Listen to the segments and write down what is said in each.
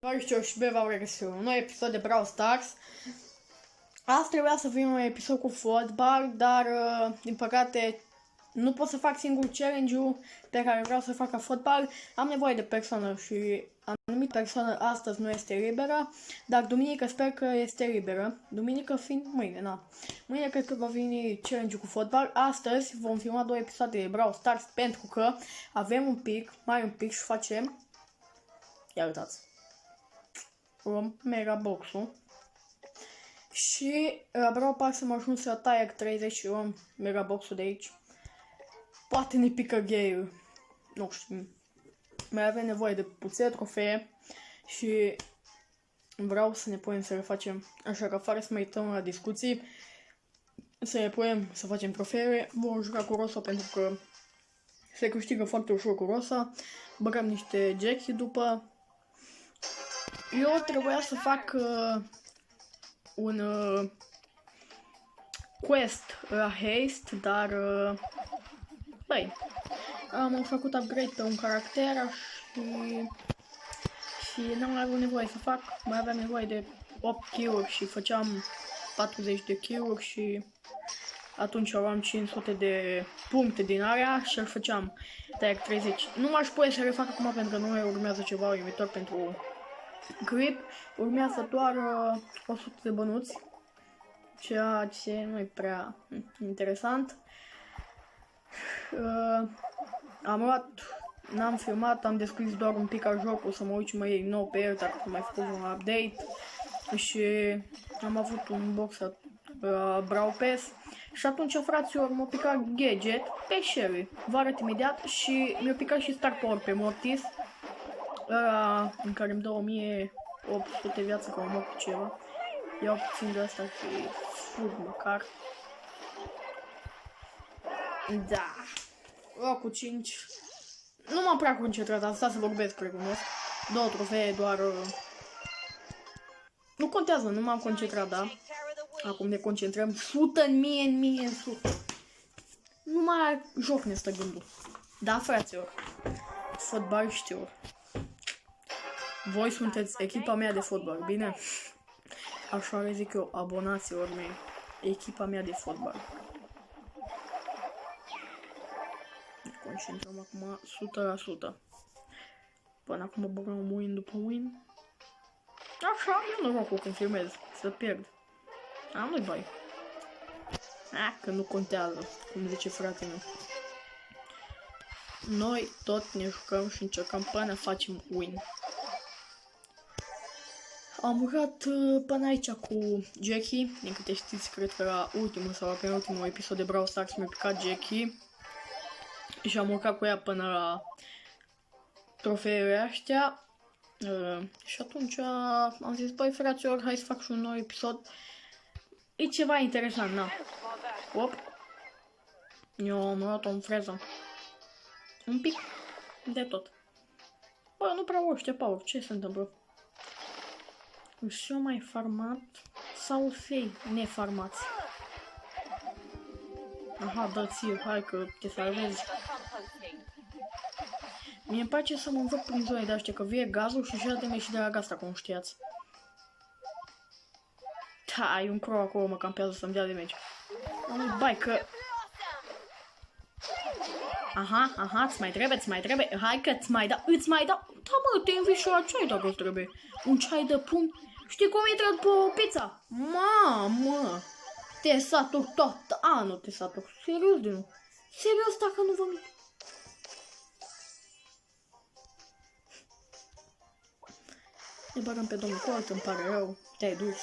Doar și v-au regăsit un nou episod de Brawl Stars. Asta trebuia să fie un episod cu fotbal, dar din păcate nu pot să fac singur challenge-ul pe care vreau să fac ca fotbal. Am nevoie de persoană și anumită persoană astăzi nu este liberă, dar duminică sper că este liberă. Duminică fiind mâine, na. Mâine cred că va veni challenge-ul cu fotbal. Astăzi vom filma 2 episoade de Brawl Stars pentru că avem un pic, mai un pic și facem... Ia uitați. Luăm Megabox-ul. Și la Brawl Pass am ajuns la Tier 30 și luăm Megabox-ul de aici. Poate ne pică gay. Nu știu. Mai avem nevoie de puține trofee. Și vreau să ne punem să le facem. Așa că fără să mai uităm la discuții, să ne punem să facem trofeele. Vom juca cu Rosa pentru că se câștigă foarte ușor cu Rosa. Băgăm niște Jackie după. Eu trebuia să fac un quest la Haste, dar băi, am făcut upgrade pe un caracter și n-am avut nevoie să fac, mai aveam nevoie de 8 kill-uri și făceam 40 de kill-uri și atunci aveam 500 de puncte din area și îl făceam Tier 30. Nu m-aș putea să le fac acum pentru că nu mai urmează ceva uimitor pentru Grip. Urmează doar 100 de bănuți, ceea ce nu e prea interesant. N-am filmat, am descris doar un pic al jocului, să mă uit mai ei nou pe el, dar am mai făcut un update. Și am avut un box Brawl Pass. Și atunci, fraților, m-a picat gadget pe Sherry. Vă arăt imediat și mi-a picat și Star Power pe Mortis. În care îmi dă 1800 viață ca un cu ceva. Iau puțin de asta și fug măcar. Da. Locul 5. Nu m-am prea concentrat, am stat să vorbesc, recunosc. 2 trofee, doar... Nu contează, nu m-am concentrat, da? Acum ne concentrăm 100 în mie, în 100. Nu mai joc ne stă gândul. Da, fraților. Fotbaliștilor. Voi sunteți echipa mea de fotbal, bine? Așa le zic eu, abonaților mei. Echipa mea de fotbal. Ne concentrăm acum 100%. Până acum băgăm win după win. Așa, eu norocul când filmez, să pierd. Am nu-i bai. Că nu contează, cum zice fratele meu. Noi tot ne jucăm și încercăm până facem win. Am jucat până aici cu Jackie, din câte știți, cred că la ultimul sau la penultimul episod de Brawl Stars mi-a picat Jackie. Și am urcat cu ea până la trofeele astea. Și atunci am zis, băi fraților, hai să fac și un nou episod. E ceva interesant, na. Op. Eu am luat-o în freză. Un pic de tot. Bă, nu prea ăștia power, ce se întâmplă? Și eu mai farmat sau fei nefarmați? Aha, dă ție, hai că te salvezi. Mie îmi place să mă învăț prin zone de astea, că vie gazul și jel de mie și de la gasta, cum știați. Da, e un crow acolo, mă campează să-mi dea de meci. Bai, că... Aha, îți mai trebuie, hai că îți mai dau, Da, mă, te invit și la ceai dacă îți trebuie. Un ceai de pun. Știi cum intră după o pizza? Mamă! Te satur tot. Nu te satur. Serios de nu. Serios dacă nu vă mint. Ne băgăm pe domnul Colt, îmi pare rău. Te-ai dus.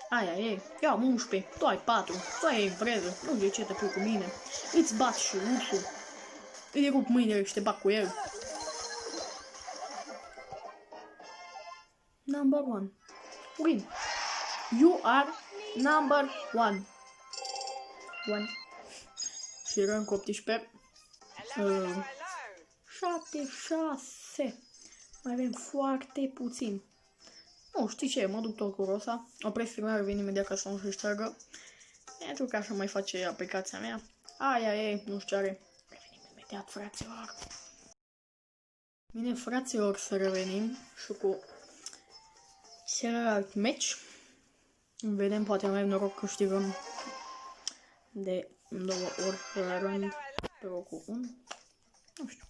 Aia e. Eu am 11. Tu ai 4. Tu ai în freză. Nu de ce te pui cu mine. Îți bat și ursul. Îi rup mâinile și te bat cu el. Number 1. Win. You are number 1. Și rank 18. 7, 6. Mai avem foarte puțin. Nu, știi ce? Mă duc tot cu Rosa. Opresc filmarea, vin imediat ca să nu se șteargă. Pentru că așa mai face aplicația mea. Aia e, nu știu ce are. Revenim imediat, fraților. Bine, fraților, să revenim și cu Celălalt meci. Vedem, poate mai avem noroc, câștigăm de 2 ori pe rând pe locul 1. Nu știu.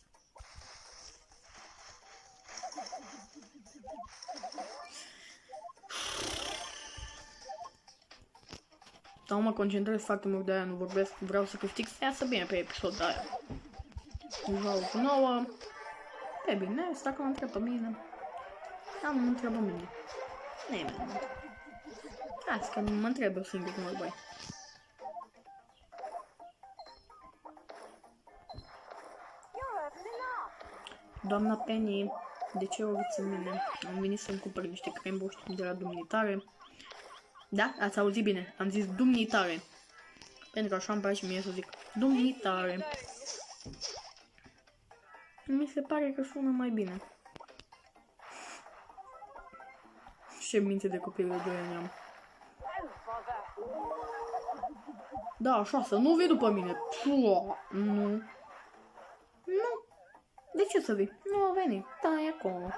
Dar mă concentrez foarte mult, de-aia nu vorbesc, vreau să câștig, să iasă bine pe episod, de-aia. Joc cu 9. E bine, asta că mă întreb pe mine. Da, mă întrebă mine. Nimeni. Hai, că mă întreb eu singur cum îl băi. Doamna Penny, de ce o viți în mine? Am venit să-mi cumpăr niște crembuși de la dumnitare. Da? Ați auzit bine? Am zis dumnitare. Pentru că așa îmi place mie să zic dumnitare. Mi se pare că sună mai bine. Ce minte de copil de 2 ani am. Da, așa, să nu vii după mine. Nu. Nu. De ce să vii? Nu a venit. Da, e acolo.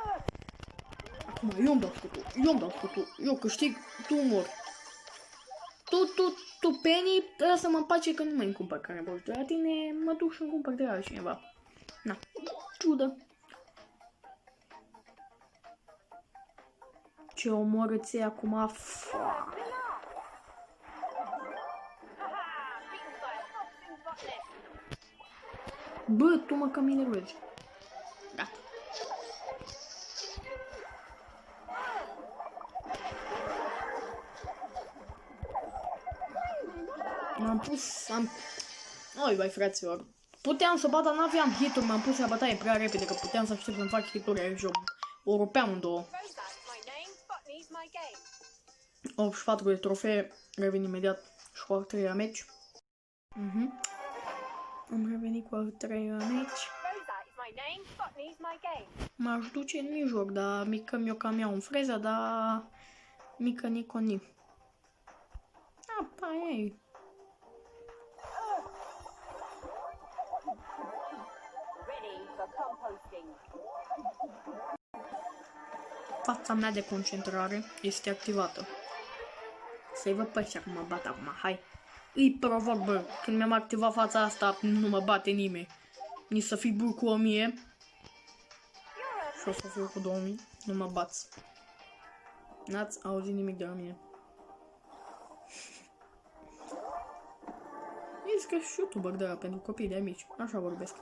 Acum, eu îmi dau scutul. Eu câștig, tu mor. Tu, Penny, lasă mă în pace că nu mai-mi cumpăr crembuși de la tine, mă duc și-mi cumpăr de la altcineva. Na, ciudă. Ce omorâți acum? Bă, tu mă cam enervezi. Gata. M-am pus, Oi, vai, fraților. Puteam să bat, dar n-aveam hituri, m-am pus la bătaie prea repede, că puteam să aștept să-mi fac hituri aici. O rupeam în două. 84 de trofee, revin imediat și cu al 3-lea meci. Am revenit cu al 3-lea meci. M-aș duce în mijloc, dar mică mi-o cam iau în freză, dar mică Niconi. Apa ei. Fața mea de concentrare este activată. Să-i văd pe ăștia cum mă bat acum, hai. Îi provoc, bă, când mi-am activat fața asta, nu mă bate nimeni. Nici să fii bur cu 1000. Și o să fiu cu 2000, nu mă bați. N-ați auzit nimic de la mine. Ești că și youtuber de la pentru copii de mici, așa vorbesc.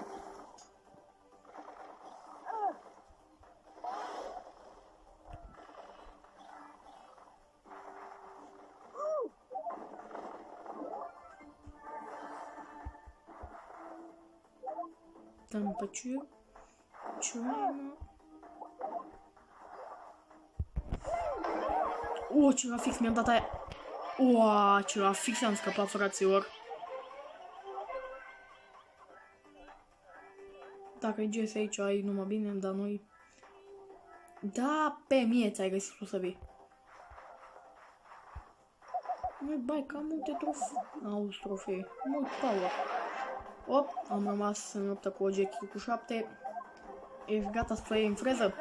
Там почую. Чуємо. O, ce la fix mi-am dat aia. O, ce la fix am scăpat, fraților. Dacă e GS aici, ai numai bine, dar noi... Da, pe mie ți-ai găsit tu să vii. Măi, bai, cam multe trofee. Mult power. Op, am rămas în luptă cu Jackie cu 7. Ești gata să iei în freză?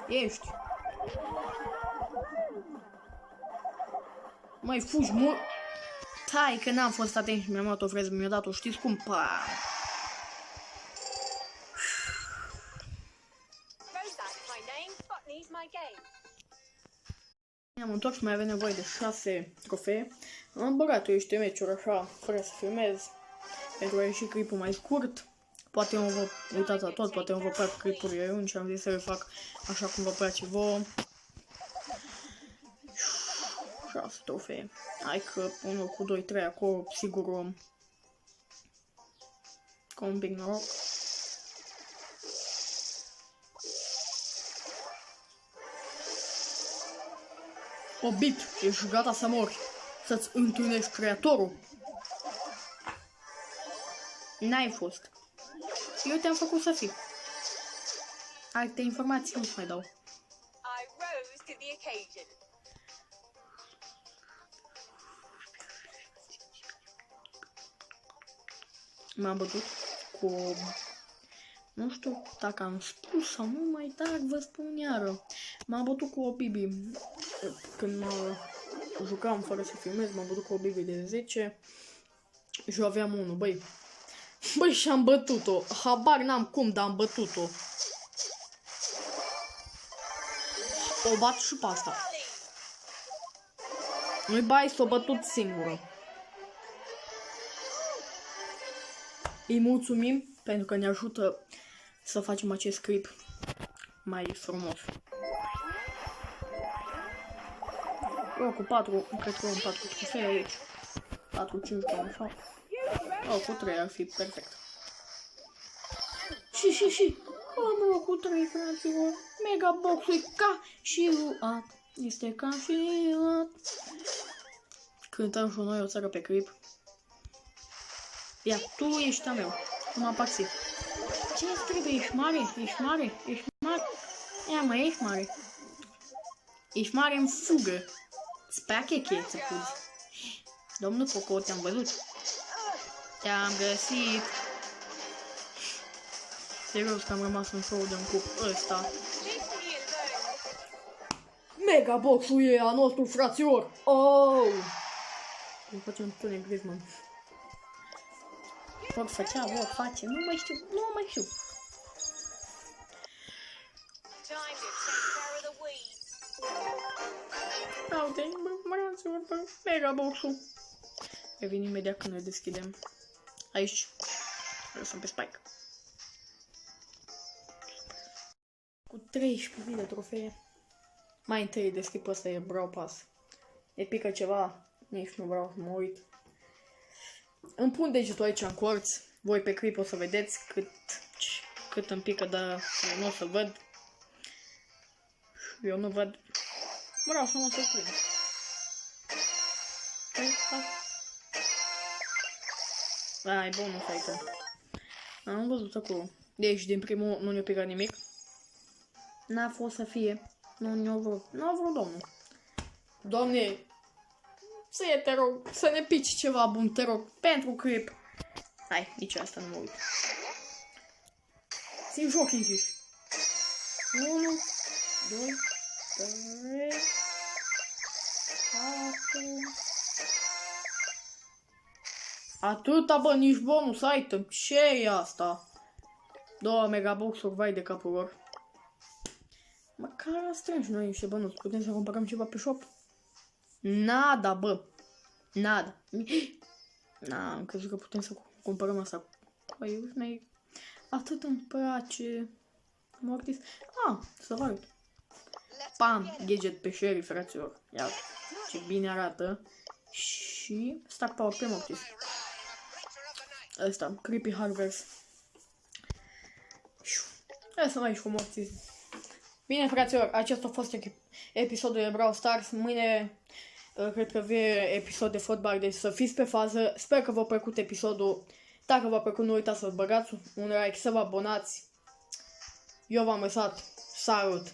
Ești. Măi, fugi mult. Tai că n-am fost atent și mi-am luat o freză, mi-a dat-o, știți cum? Pa! Mi-am întors, mai avem nevoie de 6 trofee. Am băgat niște meciuri așa, fără să filmez. Pentru a ieși clipul mai scurt. Poate nu vă uitați la tot, poate nu vă plac clipurile lungi și am zis să le fac așa cum vă place vouă. 6 trofee. Hai că unul cu 2-3 acolo, sigur cu un pic noroc. Obit, ești gata să mori, să-ți întâlnești creatorul. N-ai fost. Eu te-am făcut să fii. Alte informații nu-ți mai dau. M-am bătut cu... Nu știu dacă am spus sau nu mai, dar vă spun iară. M-am bătut cu o Bibi. când mă jucam fără să filmez, m-am bătut cu o Bibi de 10 și eu aveam unul, băi. Băi, și am bătut-o. Habar n-am cum, dar am bătut-o. O bat și pe asta. Nu-i bai, s-o bătut singură. Îi mulțumim pentru că ne ajută să facem acest clip mai frumos. Eu cu 4, cred că am 4 trofee aici. 4, 5, așa. Oh, cu 3 ar fi perfect. Și. Am eu cu 3, fraților. Mega box-ul e ca și luat. Este ca și luat. Cântăm și noi o țară pe clip. Ia, tu ești a meu. Tu m-am paxit. Ce-ți trebuie? Ești mare? Ești mare? Ești mare? Ia, mă, ești mare. Ești mare în fugă. Spacheche să fugi. Domnul Coco, te-am văzut. Te-am găsit. Serios că am rămas în show de-un cup ăsta. Mega box-ul e a nostru, fraților! Oh! Îmi facem Tony Griezmann. Vor făcea, vor face, nu mai știu. Uite, fraților, mega box-ul. Revin imediat când ne deschidem. Aici. Lăsăm pe Spike. Cu 13.000 de trofee. Mai întâi deschid pe ăsta, e Brawl Pass. E pică ceva, nici nu vreau să mă uit. Îmi pun degetul aici în colț. Voi pe clip o să vedeți cât îmi pică, dar eu nu o să văd. Eu nu văd. Vreau să mă surprind. E bonus aici. Am văzut acolo. Deci din primul nu ne-a picat nimic. N-a fost să fie. Nu a vrut domnul. Doamne, te rog, să ne pici ceva bun, te rog, pentru clip. Hai, nici asta nu mă uit. Țin joc închiși. 1, 2, 3, 4... Atâta, bă, nici bonus item. Ce e asta? 2 megabox-uri, vai de capul lor. Măcar strângi noi niște bănuți. Putem să cumpărăm ceva pe shop? Nada, bă. Nada. Am crezut că putem să cumpărăm asta. Păi, mai atât îmi place. Mortis. Să vă arăt. Pam, gadget pe Sherry, fraților. Ia, ce bine arată. Și stack power pe Mortis. Ăsta, Creepy Harvest. Ăsta mai și cu Mortis. Bine, fraților, acesta a fost episodul de Brawl Stars. Mâine cred că vine episod de fotbal, deci să fiți pe fază. Sper că v-a plăcut episodul. Dacă v-a plăcut, nu uitați să băgați un like, să vă abonați. Eu v-am lăsat. Salut!